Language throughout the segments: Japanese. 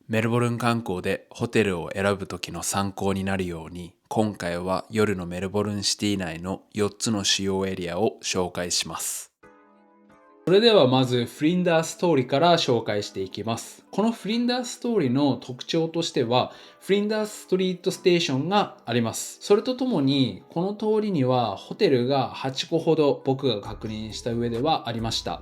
メルボルン観光でホテルを選ぶ時の参考になるように、今回は夜のメルボルンシティ内の4つの主要エリアを紹介します。それではまずフリンダース通りから紹介していきます。このフリンダース通りの特徴としては、フリンダースストリートステーションがあります。それとともに、この通りにはホテルが8個ほど僕が確認した上ではありました。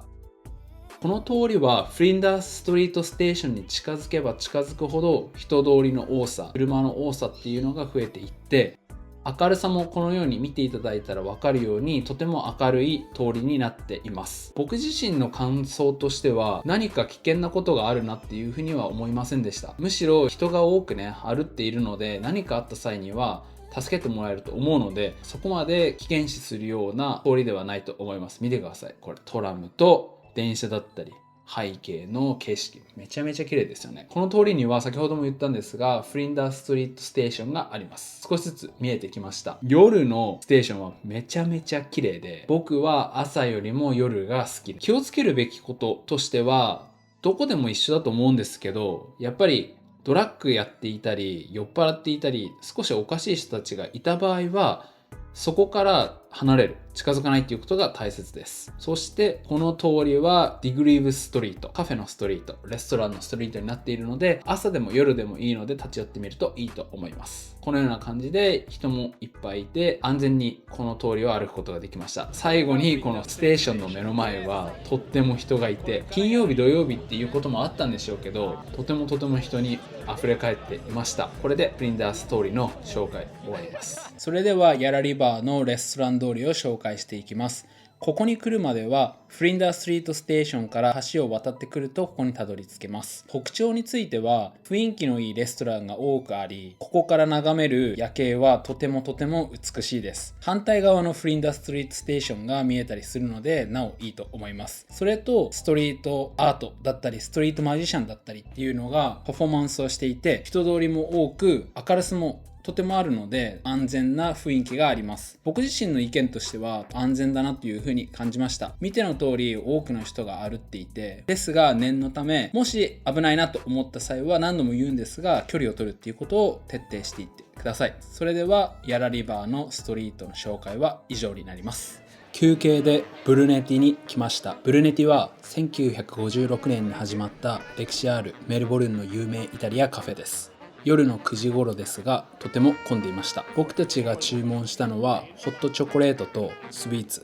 この通りはフリンダースストリートステーションに近づけば近づくほど人通りの多さ、車の多さっていうのが増えていって、明るさもこのように見ていただいたら分かるようにとても明るい通りになっています。僕自身の感想としては何か危険なことがあるなっていうふうには思いませんでした。むしろ人が多く歩っているので何かあった際には助けてもらえると思うので、そこまで危険視するような通りではないと思います。見てください。これトラムと電車だったり背景の景色めちゃめちゃ綺麗ですよね。この通りには先ほども言ったんですがフリンダーストリートステーションがあります。少しずつ見えてきました。夜のステーションはめちゃめちゃ綺麗で、僕は朝よりも夜が好き。気をつけるべきこととしてはどこでも一緒だと思うんですけど、やっぱりドラッグやっていたり酔っ払っていたり少しおかしい人たちがいた場合はそこから離れる、近づかないということが大切です。そしてこの通りはディグリーブストリート、カフェのストリート、レストランのストリートになっているので、朝でも夜でもいいので立ち寄ってみるといいと思います。このような感じで人もいっぱいいて安全にこの通りを歩くことができました。最後にこのステーションの目の前はとっても人がいて、金曜日土曜日っていうこともあったんでしょうけど、とても人に溢れ返っていました。これでフリンダース通りの紹介終わります。それではヤラリバーのレストラン通りを紹介していきます。ここに来るまではフリンダーストリートステーションから橋を渡ってくるとここにたどり着けます。特徴については雰囲気のいいレストランが多くあり、ここから眺める夜景はとても美しいです。反対側のフリンダーストリートステーションが見えたりするのでなおいいと思います。それとストリートアートだったりストリートマジシャンだったりっていうのがパフォーマンスをしていて、人通りも多く明るさもとてもあるので安全な雰囲気があります。僕自身の意見としては安全だなというふうに感じました。見ての通り多くの人が歩っていて、ですが念のためもし危ないなと思った際は何度も言うんですが距離を取るっていうことを徹底していってください。それではヤラリバーのストリートの紹介は以上になります。休憩でブルネティに来ました。ブルネティは1956年に始まった歴史あるメルボルンの有名イタリアカフェです。夜の9時頃ですがとても混んでいました。僕たちが注文したのはホットチョコレートとスイーツ。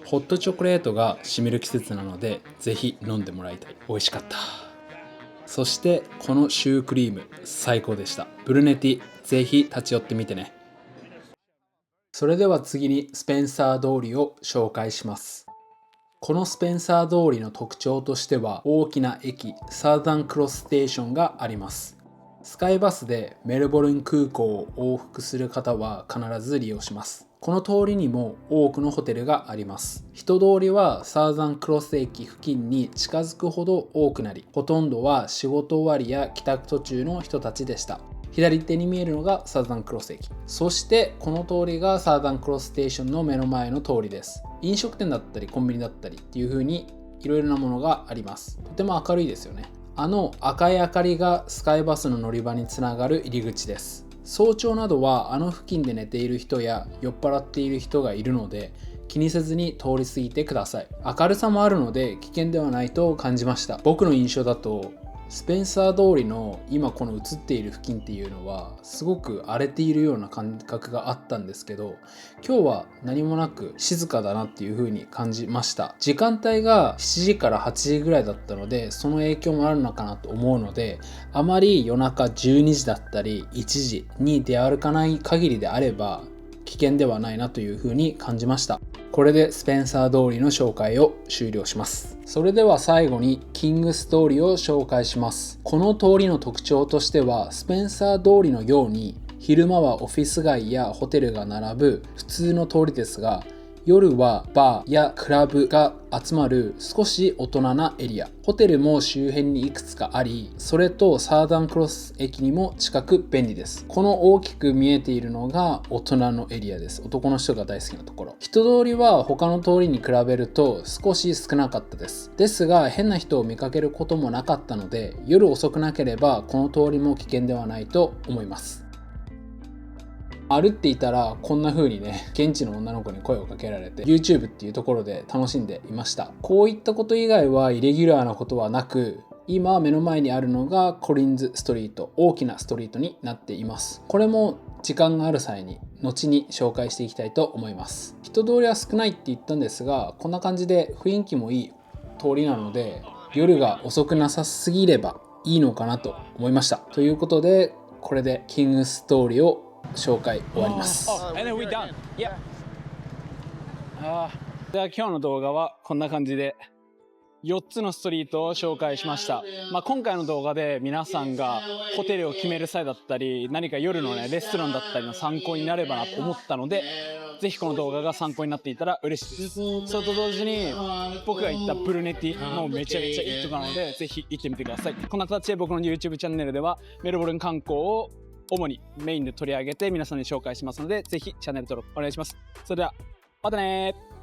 ホットチョコレートがしみる季節なのでぜひ飲んでもらいたい。美味しかった。そしてこのシュークリーム最高でした。ブルネティぜひ立ち寄ってみてね。それでは次にスペンサー通りを紹介します。このスペンサー通りの特徴としては大きな駅サーザンクロスステーションがあります。スカイバスでメルボルン空港を往復する方は必ず利用します。この通りにも多くのホテルがあります。人通りはサーザンクロス駅付近に近づくほど多くなり、ほとんどは仕事終わりや帰宅途中の人たちでした。左手に見えるのがサーザンクロス駅。そしてこの通りがサーザンクロスステーションの目の前の通りです。飲食店だったりコンビニだったりっていう風にいろいろなものがあります。とても明るいですよね。赤い明かりがスカイバスの乗り場につながる入り口です。早朝などは付近で寝ている人や酔っ払っている人がいるので気にせずに通り過ぎてください。明るさもあるので危険ではないと感じました。僕の印象だとスペンサー通りの今この映っている付近っていうのはすごく荒れているような感覚があったんですけど、今日は何もなく静かだなっていう風に感じました。時間帯が7時から8時ぐらいだったのでその影響もあるのかなと思うので、あまり夜中12時だったり1時に出歩かない限りであれば危険ではないなという風に感じました。これでスペンサー通りの紹介を終了します。それでは最後にキングス通りを紹介します。この通りの特徴としてはスペンサー通りのように昼間はオフィス街やホテルが並ぶ普通の通りですが、夜はバーやクラブが集まる少し大人なエリア。ホテルも周辺にいくつかあり、それとサーダンクロス駅にも近く便利です。この大きく見えているのが大人のエリアです。男の人が大好きなところ。人通りは他の通りに比べると少し少なかったです。ですが変な人を見かけることもなかったので、夜遅くなければこの通りも危険ではないと思います。歩っていたらこんな風にね、現地の女の子に声をかけられて YouTube っていうところで楽しんでいました。こういったこと以外はイレギュラーなことはなく、今目の前にあるのがコリンズストリート、大きなストリートになっています。これも時間がある際に後に紹介していきたいと思います。人通りは少ないって言ったんですが、こんな感じで雰囲気もいい通りなので、夜が遅くなさすぎればいいのかなと思いました。ということで、これでキングストーリーを紹介終わります。では今日の動画はこんな感じで4つのストリートを紹介しました。今回の動画で皆さんがホテルを決める際だったり、何か夜のねレストランだったりの参考になればなと思ったので、ぜひこの動画が参考になっていたら嬉しいです。それと同時に僕が言ったブルネティもめちゃめちゃいいとこなので、ぜひ行ってみてください。こんな形で僕の YouTube チャンネルではメルボルン観光を主にメインで取り上げて皆さんに紹介しますので、ぜひチャンネル登録お願いします。それではまたねー。